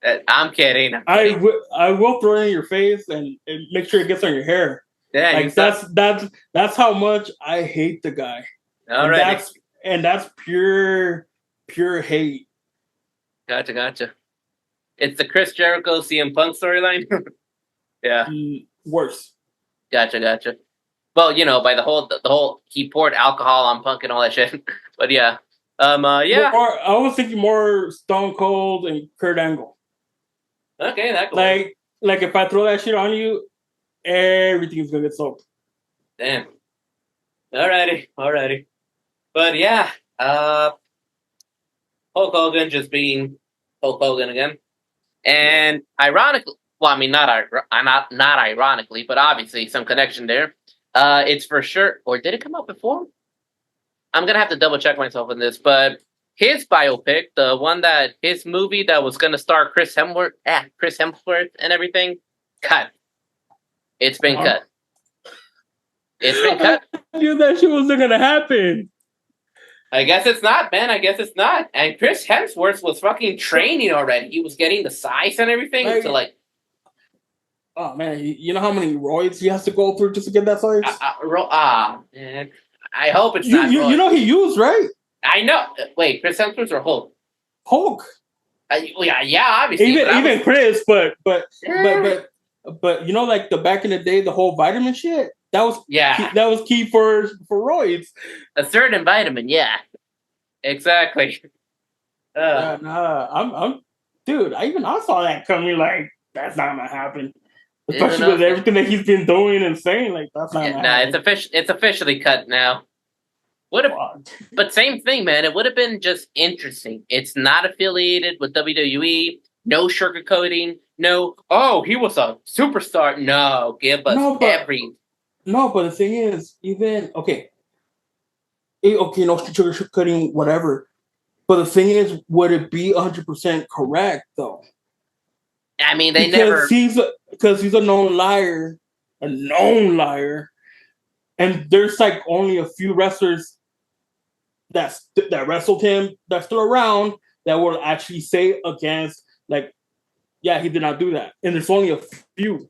that. I'm kidding. I'm I kidding. will throw it in your face and make sure it gets on your hair. Yeah, you Like suck. that's how much I hate the guy, and Alrighty. that's pure hate. Gotcha. It's the Chris Jericho CM Punk storyline. Yeah. Worse. Gotcha. Well, you know, by the whole he poured alcohol on Punk and all that shit. But yeah. Yeah. I was thinking more Stone Cold and Kurt Angle. Okay, that could work. Like if I throw that shit on you, everything's gonna get soaked. Damn. Alrighty. But yeah, Hulk Hogan just being Hulk Hogan again. And ironically, well, I mean, not ironically, but obviously some connection there. It's for sure, or did it come out before? I'm gonna have to double check myself on this, but his biopic, the one that his movie that was going to star Chris Hemsworth and everything, cut. It's been cut. It's been cut. I knew that shit wasn't gonna happen. I guess it's not, man. I guess it's not. And Chris Hemsworth was fucking training already. He was getting the size and everything to like. Oh man, you know how many roids he has to go through just to get that size? Man. I hope it's not. You know he used, right? I know. Wait, Chris Hemsworth or Hulk? Hulk. Yeah, obviously. Even Chris, but you know, like the back in the day, the whole vitamin shit. That was key for roids. A certain vitamin, yeah, exactly. I'm dude. I saw that coming. Like that's not gonna happen. Especially with everything that he's been doing and saying, like that's not. Gonna happen. It's officially cut now. But same thing, man. It would have been just interesting. It's not affiliated with WWE. No sugarcoating. No. Oh, he was a superstar. No, give us every. No, but the thing is, even no sugarcoating, whatever. But the thing is, would it be 100% correct though? I mean, because he's a known liar, and there's like only a few wrestlers that wrestled him that's still around that will actually say against like, yeah, he did not do that, and there's only a few.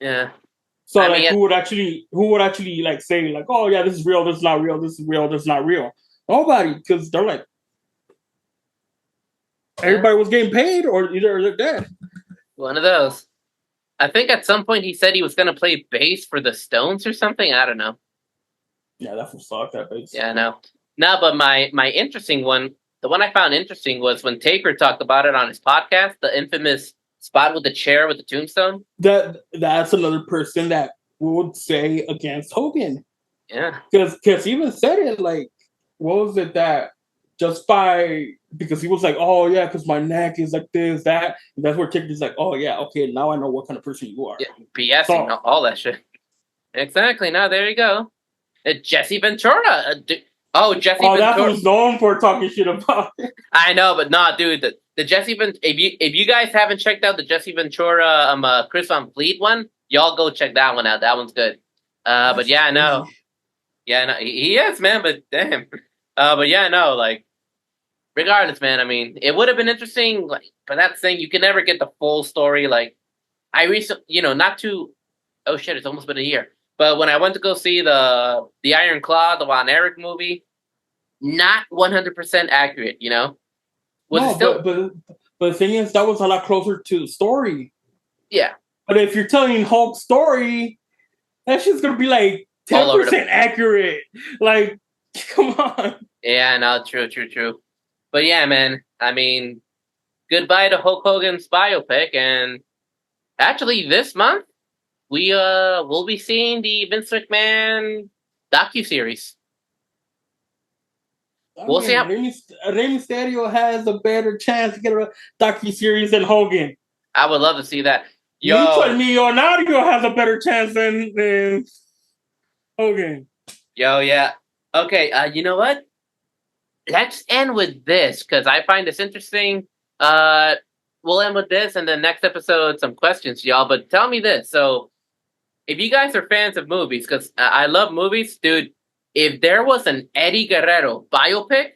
Yeah. So who would actually like say like, oh yeah, this is real, this is not real, this is real, this is not real? Nobody, because they're like everybody was getting paid or either they're dead. One of those. I think at some point he said he was going to play bass for the Stones or something. I don't know. Yeah, that would suck. That bass. Yeah, no. No, but my interesting one, the one I found interesting was when Taker talked about it on his podcast, the infamous spot with the chair with the tombstone. That's another person that would say against Hogan. Yeah. Because he even said it like, what was it that just because he was like, oh yeah, because my neck is like this, that. And that's where Taker's like, oh yeah, okay, now I know what kind of person you are. Yeah, BSing, all that shit. Exactly. Now there you go. Jesse Ventura. Jesse Ventura. That was known for talking shit about it. I know, but nah, dude. The Jesse Ventura. If you guys haven't checked out the Jesse Ventura, Chris Van Fleet one, y'all go check that one out. That one's good. But yeah, I know. Yeah, no, he is, man. But damn. But yeah, no, like. Regardless, man. I mean, it would have been interesting, like, but that's the thing. You can never get the full story. Like, I recently, oh shit, it's almost been a year. But when I went to go see the Iron Claw, the Von Erich movie, not 100% accurate, But the thing is, that was a lot closer to the story. Yeah. But if you're telling Hulk's story, that shit's gonna be like 10% accurate. Like, come on. Yeah, no, true. But yeah, man, I mean, goodbye to Hulk Hogan's biopic, and actually this month, we'll be seeing the Vince McMahon docuseries. We'll see how Rey Mysterio has a better chance to get a docuseries than Hogan. I would love to see that. You told me Leonardo has a better chance than Hogan. Yo, yeah. Okay, you know what? Let's end with this, because I find this interesting. We'll end with this, and then next episode, some questions, y'all. But tell me this. So, if you guys are fans of movies, because I love movies, dude, if there was an Eddie Guerrero biopic,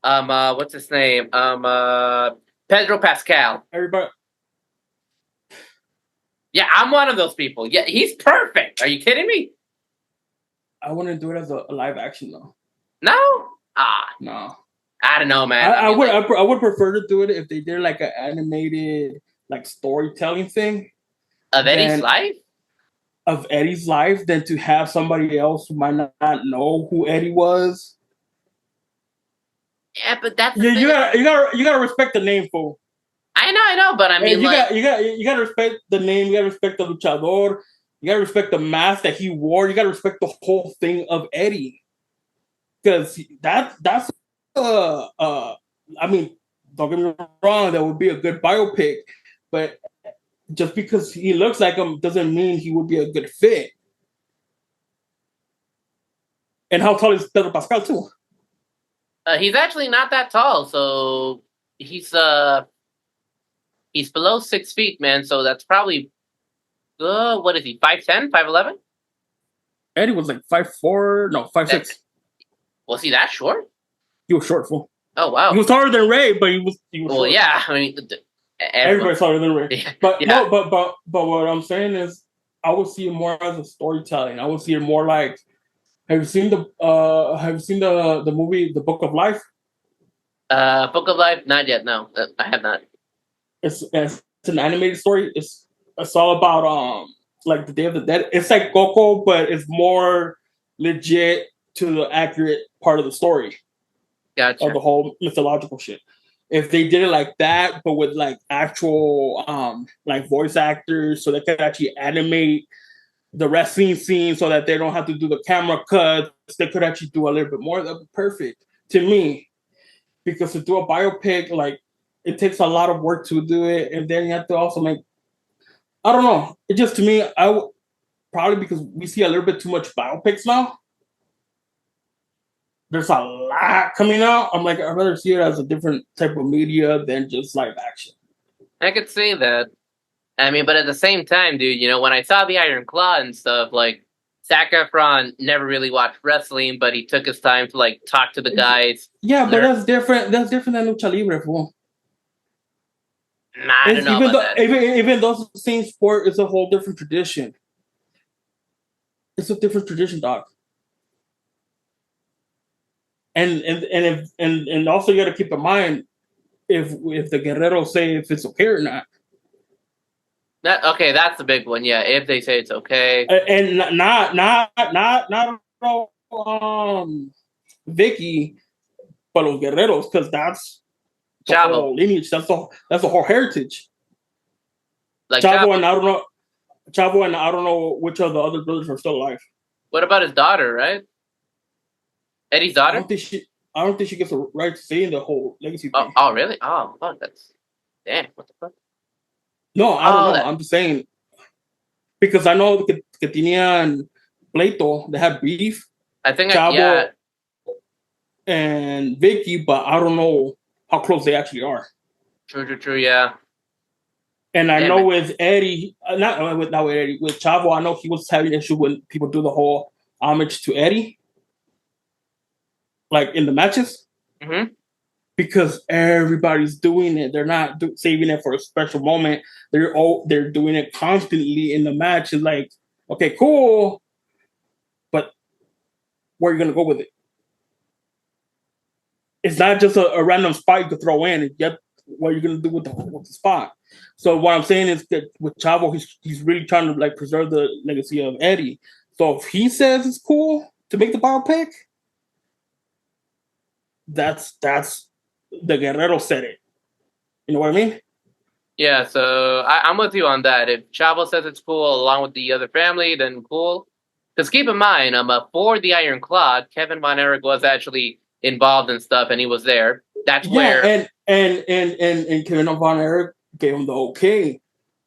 what's his name? Pedro Pascal. Everybody. Yeah, I'm one of those people. Yeah, he's perfect. Are you kidding me? I wouldn't do it as a live action, though. No? No. I don't know, man. I would prefer to do it if they did like an animated like storytelling thing of Eddie's life. Of Eddie's life, than to have somebody else who might not know who Eddie was. Yeah, but that's you gotta respect the name, fool. I know, but I mean, you gotta respect the name. You gotta respect the luchador. You gotta respect the mask that he wore. You gotta respect the whole thing of Eddie. Because that's I mean, don't get me wrong, that would be a good biopic, but just because he looks like him doesn't mean he would be a good fit. And how tall is Pedro Pascal too? He's actually not that tall, so he's he's below 6 feet, man. So that's probably what is he? 5'10", 5'11"? Eddie was like 5'4", no 5'6". Was he that short? He was short, fool. Oh wow. He was taller than Ray, but he was Well, short. yeah. I mean, Everybody's taller than Ray. Yeah, But yeah. no, but what I'm saying is, I would see it more as a storytelling. I would see it more like, have you seen the movie The Book of Life? Book of Life? Not yet. No, I have not. It's an animated story. It's all about like the Day of the Dead. It's like Coco, but it's more legit to the accurate part of the story. Gotcha. Of the whole mythological shit. If they did it like that, but with like actual like voice actors, so they could actually animate the wrestling scene, so that they don't have to do the camera cuts, they could actually do a little bit more. That'd be perfect to me, because to do a biopic, like, it takes a lot of work to do it, and then you have to also make. I don't know. It just, to me, probably because we see a little bit too much biopics now. There's a lot coming out. I'm like, I'd rather see it as a different type of media than just live action. I could see that. I mean, but at the same time, dude, when I saw the Iron Claw and stuff, like, Zac Efron never really watched wrestling, but he took his time to like talk to the guys. Yeah, but that's different. That's different than lucha libre, fool. Nah, I don't know about that. Even though it's the same sport, it's a whole different tradition. It's a different tradition, dog. And also you got to keep in mind if the Guerrero say if it's okay or not. Okay, that's the big one. Yeah, if they say it's okay, and not Vicky, but los Guerreros, because that's the Chavo. whole lineage. That's the whole heritage. Like Chavo, and I don't know which of the other brothers are still alive. What about his daughter, right? Eddie's daughter? I don't think she gets a right to say in the whole legacy thing. Oh, really? Oh, fuck, that's damn. What the fuck? No, I don't know. I'm just saying, because I know que tenían pleito, they had beef. I think Chavo and Vicky, but I don't know how close they actually are. True, yeah. And I know with Eddie, not with Eddie, with Chavo, I know he was having an issue when people do the whole homage to Eddie, like in the matches, because everybody's doing it. They're not saving it for a special moment. They're doing it constantly in the match. It's like, okay, cool, but where are you gonna go with it? It's not just a random spot you could throw in. Yet, what are you gonna do with the spot? So what I'm saying is that with Chavo, he's really trying to like preserve the legacy of Eddie. So if he says it's cool to make the biopic, that's the Guerrero said it. You know what I mean? Yeah, so I'm with you on that. If Chavo says it's cool along with the other family, then cool. Because keep in mind, for the Iron Claw, Kevin Von Erich was actually involved in stuff, and he was there. That's where and Kevin Von Erich gave him the okay.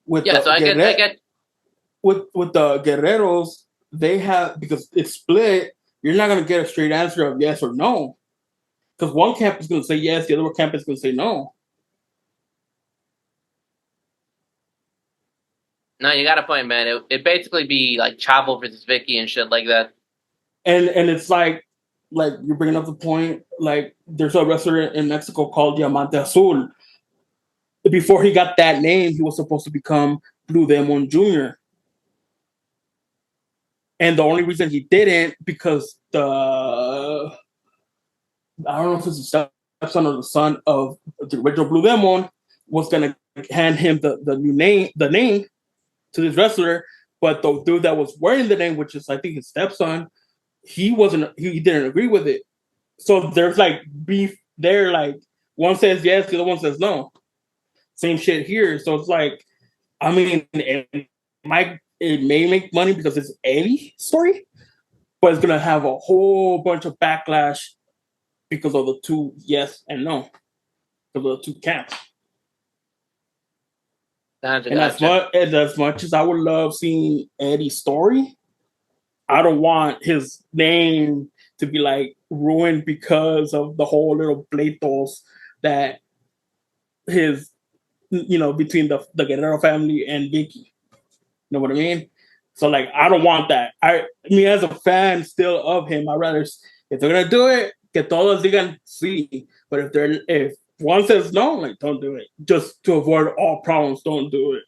With I get with the Guerreros, they have, because it's split. You're not gonna get a straight answer of yes or no, because one camp is gonna say yes, the other camp is gonna say no. No, you got a point, man. It basically be like Chavo versus Vicky and shit like that. And it's like you're bringing up the point. Like, there's a wrestler in Mexico called Diamante Azul. Before he got that name, he was supposed to become Blue Demon Jr. And the only reason he didn't, because I don't know if it's the stepson or the son of the original Blue Demon, was gonna hand him the name to this wrestler, but the dude that was wearing the name, which is I think his stepson, he didn't agree with it. So there's like beef there. Like, one says yes, the other one says no. Same shit here. So it's like, I mean, it may make money because it's Eddie's story, but it's gonna have a whole bunch of backlash because of the two yes and no, because of the two camps. Gotcha. And as much as I would love seeing Eddie's story, I don't want his name to be like ruined because of the whole little pleitos that his, between the Guerrero family and Vicky. You know what I mean? So like, I don't want that. Me as a fan still of him, I rather, if they're gonna do it, que todos digan sí. But if one says no, like, don't do it. Just to avoid all problems, don't do it.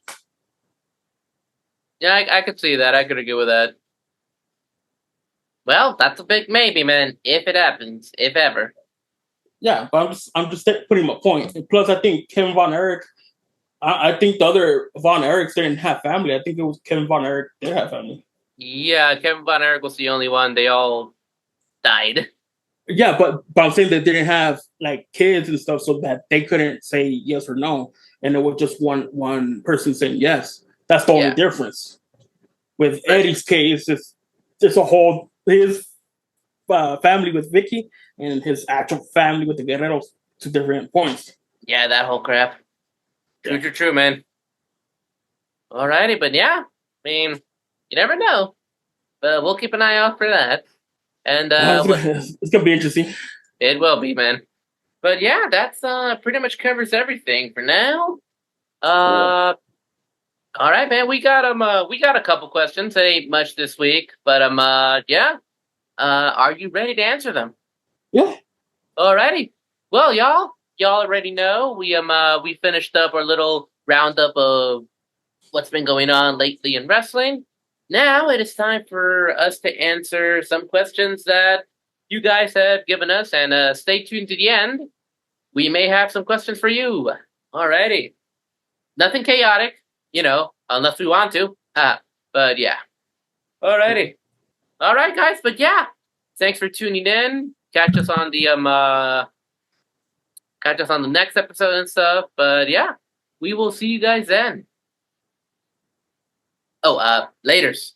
Yeah, I could see that. I could agree with that. Well, that's a big maybe, man. If it happens, if ever. Yeah, but I'm just putting my point. And plus, I think Kevin Von Erich. I think the other Von Erichs didn't have family. I think it was Kevin Von Erich did have family. Yeah, Kevin Von Erich was the only one. They all died. Yeah, but I'm saying they didn't have like kids and stuff, so that they couldn't say yes or no, and it was just one person saying yes. That's the only difference. With Eddie's case, it's a whole his family with Vicky and his actual family with the Guerreros, 2 different points. Yeah, that whole crap. True, man. Alrighty, but yeah, I mean, you never know. But we'll keep an eye out for that. And it's gonna be interesting. It will be, man. But yeah, that's pretty much covers everything for now. All right, man. We got a couple questions. It ain't much this week, but yeah. Are you ready to answer them? Yeah. Alrighty. Well, y'all already know we finished up our little roundup of what's been going on lately in wrestling. Now it is time for us to answer some questions that you guys have given us, and stay tuned to the end. We may have some questions for you. Alrighty. Nothing chaotic, unless we want to. But yeah. Alrighty. Alright, guys, but yeah. Thanks for tuning in. Catch us on the next episode and stuff. But yeah, we will see you guys then. Oh, laters.